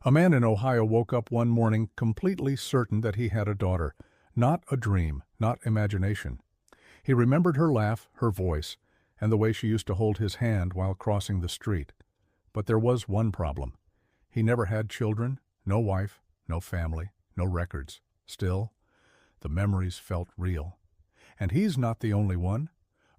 A man in Ohio woke up one morning completely certain that he had a daughter. Not a dream, not imagination. He remembered her laugh, her voice, and the way she used to hold his hand while crossing the street. But there was one problem. He never had children, no wife, no family, no records. Still, the memories felt real. And he's not the only one.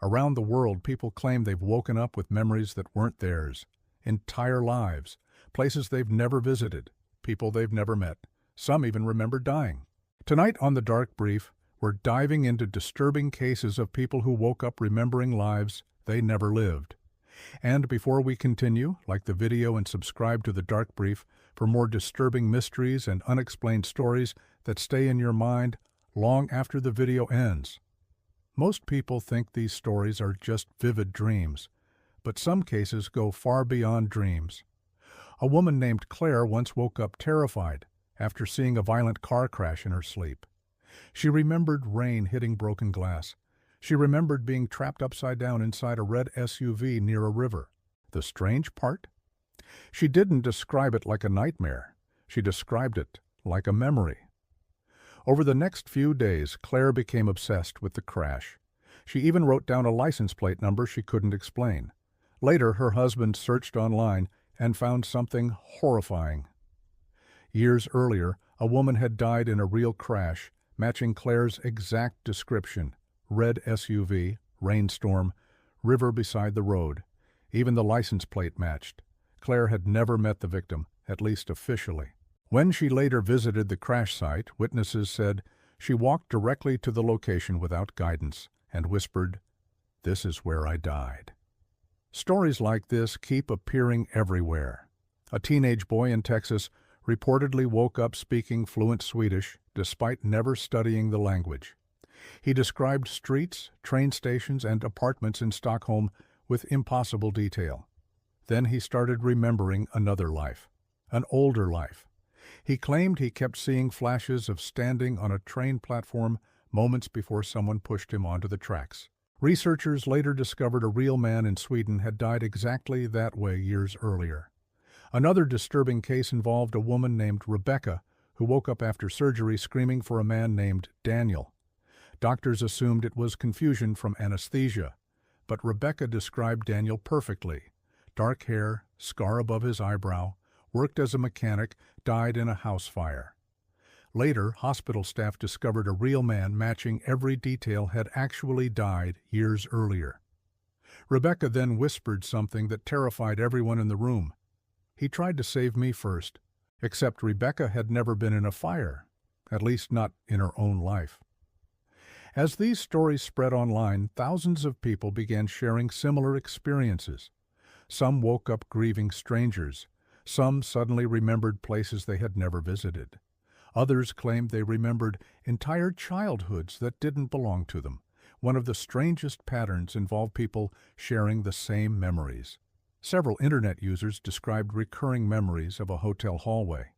Around the world, people claim they've woken up with memories that weren't theirs. Entire lives, places they've never visited, people they've never met. Some even remember dying. Tonight on The Dark Brief, we're diving into disturbing cases of people who woke up remembering lives they never lived. And before we continue, like the video and subscribe to The Dark Brief for more disturbing mysteries and unexplained stories that stay in your mind long after the video ends. Most people think these stories are just vivid dreams, but some cases go far beyond dreams. A woman named Claire once woke up terrified after seeing a violent car crash in her sleep. She remembered rain hitting broken glass. She remembered being trapped upside down inside a red SUV near a river. The strange part? She didn't describe it like a nightmare. She described it like a memory. Over the next few days, Claire became obsessed with the crash. She even wrote down a license plate number she couldn't explain. Later, her husband searched online and found something horrifying. Years earlier, a woman had died in a real crash, matching Claire's exact description. Red SUV, rainstorm, river beside the road. Even the license plate matched. Claire had never met the victim, at least officially. When she later visited the crash site, witnesses said she walked directly to the location without guidance and whispered, "This is where I died." Stories like this keep appearing everywhere. A teenage boy in Texas reportedly woke up speaking fluent Swedish despite never studying the language. He described streets, train stations, and apartments in Stockholm with impossible detail. Then he started remembering another life, an older life. He claimed he kept seeing flashes of standing on a train platform moments before someone pushed him onto the tracks. Researchers later discovered a real man in Sweden had died exactly that way years earlier. Another disturbing case involved a woman named Rebecca who woke up after surgery screaming for a man named Daniel. Doctors assumed it was confusion from anesthesia, but Rebecca described Daniel perfectly. Dark hair, scar above his eyebrow, worked as a mechanic, died in a house fire. Later, hospital staff discovered a real man matching every detail had actually died years earlier. Rebecca then whispered something that terrified everyone in the room. "He tried to save me first," except Rebecca had never been in a fire, at least not in her own life. As these stories spread online, thousands of people began sharing similar experiences. Some woke up grieving strangers. Some suddenly remembered places they had never visited. Others claimed they remembered entire childhoods that didn't belong to them. One of the strangest patterns involved people sharing the same memories. Several internet users described recurring memories of a hotel hallway,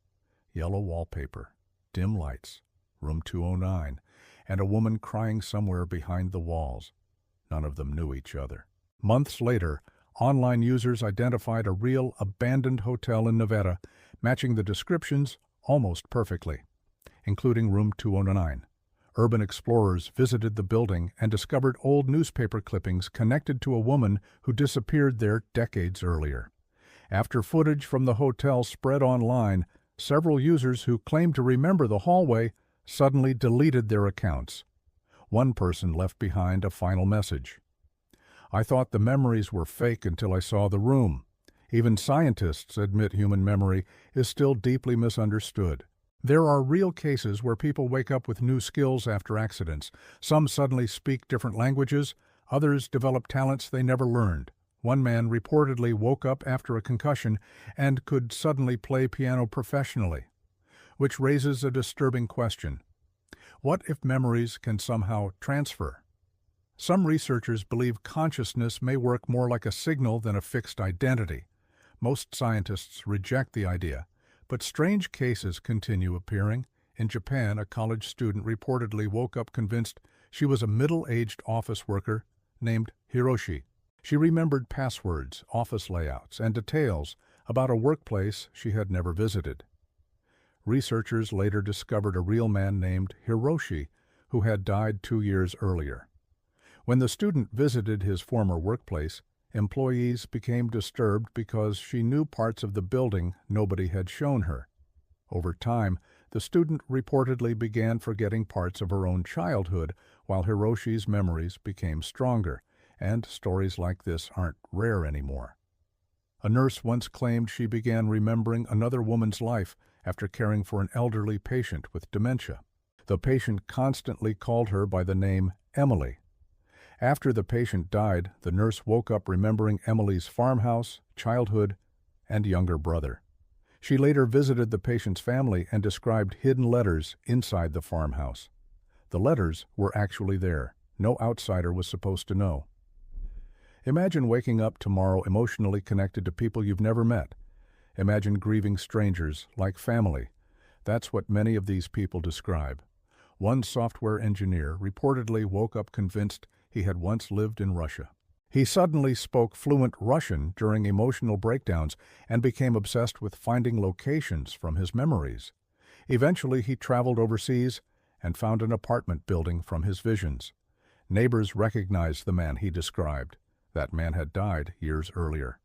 yellow wallpaper, dim lights, room 209, and a woman crying somewhere behind the walls. None of them knew each other. Months later, online users identified a real abandoned hotel in Nevada, matching the descriptions almost perfectly, including room 209. Urban explorers visited the building and discovered old newspaper clippings connected to a woman who disappeared there decades earlier. After footage from the hotel spread online, several users who claimed to remember the hallway suddenly deleted their accounts. One person left behind a final message. "I thought the memories were fake until I saw the room." Even scientists admit human memory is still deeply misunderstood. There are real cases where people wake up with new skills after accidents. Some suddenly speak different languages, others develop talents they never learned. One man reportedly woke up after a concussion and could suddenly play piano professionally, which raises a disturbing question. What if memories can somehow transfer? Some researchers believe consciousness may work more like a signal than a fixed identity. Most scientists reject the idea, but strange cases continue appearing. In Japan, a college student reportedly woke up convinced she was a middle-aged office worker named Hiroshi. She remembered passwords, office layouts, and details about a workplace she had never visited. Researchers later discovered a real man named Hiroshi, who had died 2 years earlier. When the student visited his former workplace, employees became disturbed because she knew parts of the building nobody had shown her. Over time, the student reportedly began forgetting parts of her own childhood, while Hiroshi's memories became stronger, and stories like this aren't rare anymore. A nurse once claimed she began remembering another woman's life after caring for an elderly patient with dementia. The patient constantly called her by the name Emily. After the patient died, the nurse woke up remembering Emily's farmhouse, childhood, and younger brother. She later visited the patient's family and described hidden letters inside the farmhouse. The letters were actually there. No outsider was supposed to know. Imagine waking up tomorrow emotionally connected to people you've never met. Imagine grieving strangers like family. That's what many of these people describe. One software engineer reportedly woke up convinced he had once lived in Russia. He suddenly spoke fluent Russian during emotional breakdowns and became obsessed with finding locations from his memories. Eventually, he traveled overseas and found an apartment building from his visions. Neighbors recognized the man he described. That man had died years earlier.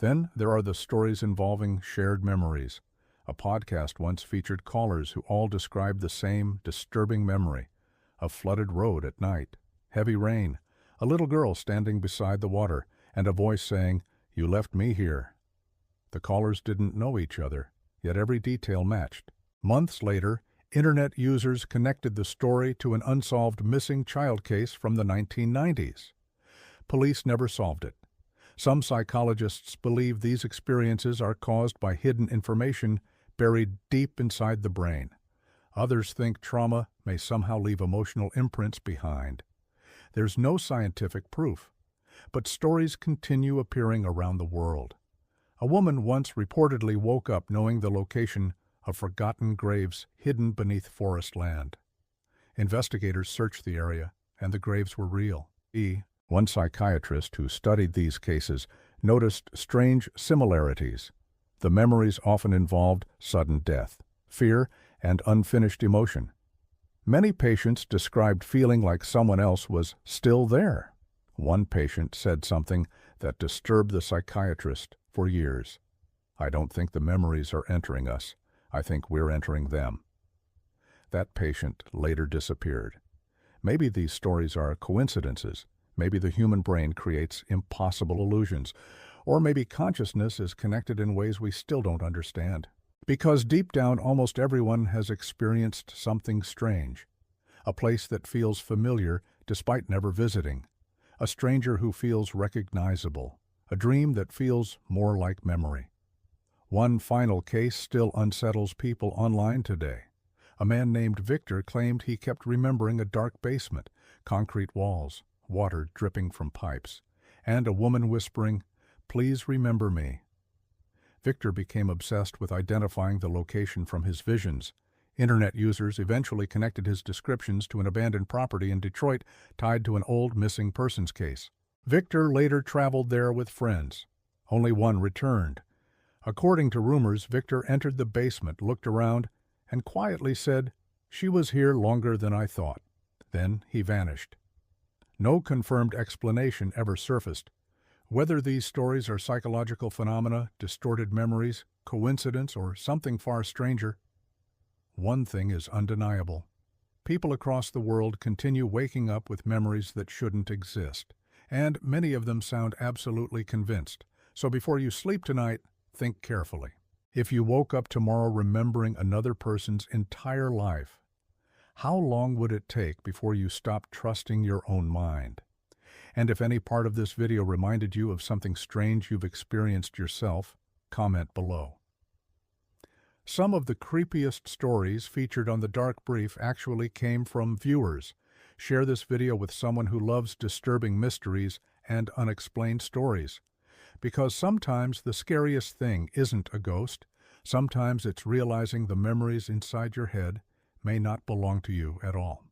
Then there are the stories involving shared memories. A podcast once featured callers who all described the same disturbing memory: a flooded road at night, heavy rain, a little girl standing beside the water, and a voice saying, "You left me here." The callers didn't know each other, yet every detail matched. Months later, Internet users connected the story to an unsolved missing child case from the 1990s. Police never solved it. Some psychologists believe these experiences are caused by hidden information buried deep inside the brain. Others think trauma may somehow leave emotional imprints behind. There's no scientific proof, but stories continue appearing around the world. A woman once reportedly woke up knowing the location of forgotten graves hidden beneath forest land. Investigators searched the area, and the graves were real. One psychiatrist who studied these cases noticed strange similarities. The memories often involved sudden death, fear, and unfinished emotion. Many patients described feeling like someone else was still there. One patient said something that disturbed the psychiatrist for years. "I don't think the memories are entering us. I think we're entering them." That patient later disappeared. Maybe these stories are coincidences. Maybe the human brain creates impossible illusions. Or maybe consciousness is connected in ways we still don't understand. Because deep down, almost everyone has experienced something strange. A place that feels familiar despite never visiting. A stranger who feels recognizable. A dream that feels more like memory. One final case still unsettles people online today. A man named Victor claimed he kept remembering a dark basement, concrete walls, water dripping from pipes, and a woman whispering, "Please remember me." Victor became obsessed with identifying the location from his visions. Internet users eventually connected his descriptions to an abandoned property in Detroit tied to an old missing persons case. Victor later traveled there with friends. Only one returned. According to rumors, Victor entered the basement, looked around, and quietly said, "She was here longer than I thought." Then he vanished. No confirmed explanation ever surfaced. Whether these stories are psychological phenomena, distorted memories, coincidence, or something far stranger, one thing is undeniable. People across the world continue waking up with memories that shouldn't exist, and many of them sound absolutely convinced. So before you sleep tonight, think carefully. If you woke up tomorrow remembering another person's entire life, how long would it take before you stopped trusting your own mind? And if any part of this video reminded you of something strange you've experienced yourself, comment below. Some of the creepiest stories featured on The Dark Brief actually came from viewers. Share this video with someone who loves disturbing mysteries and unexplained stories. Because sometimes the scariest thing isn't a ghost. Sometimes it's realizing the memories inside your head may not belong to you at all.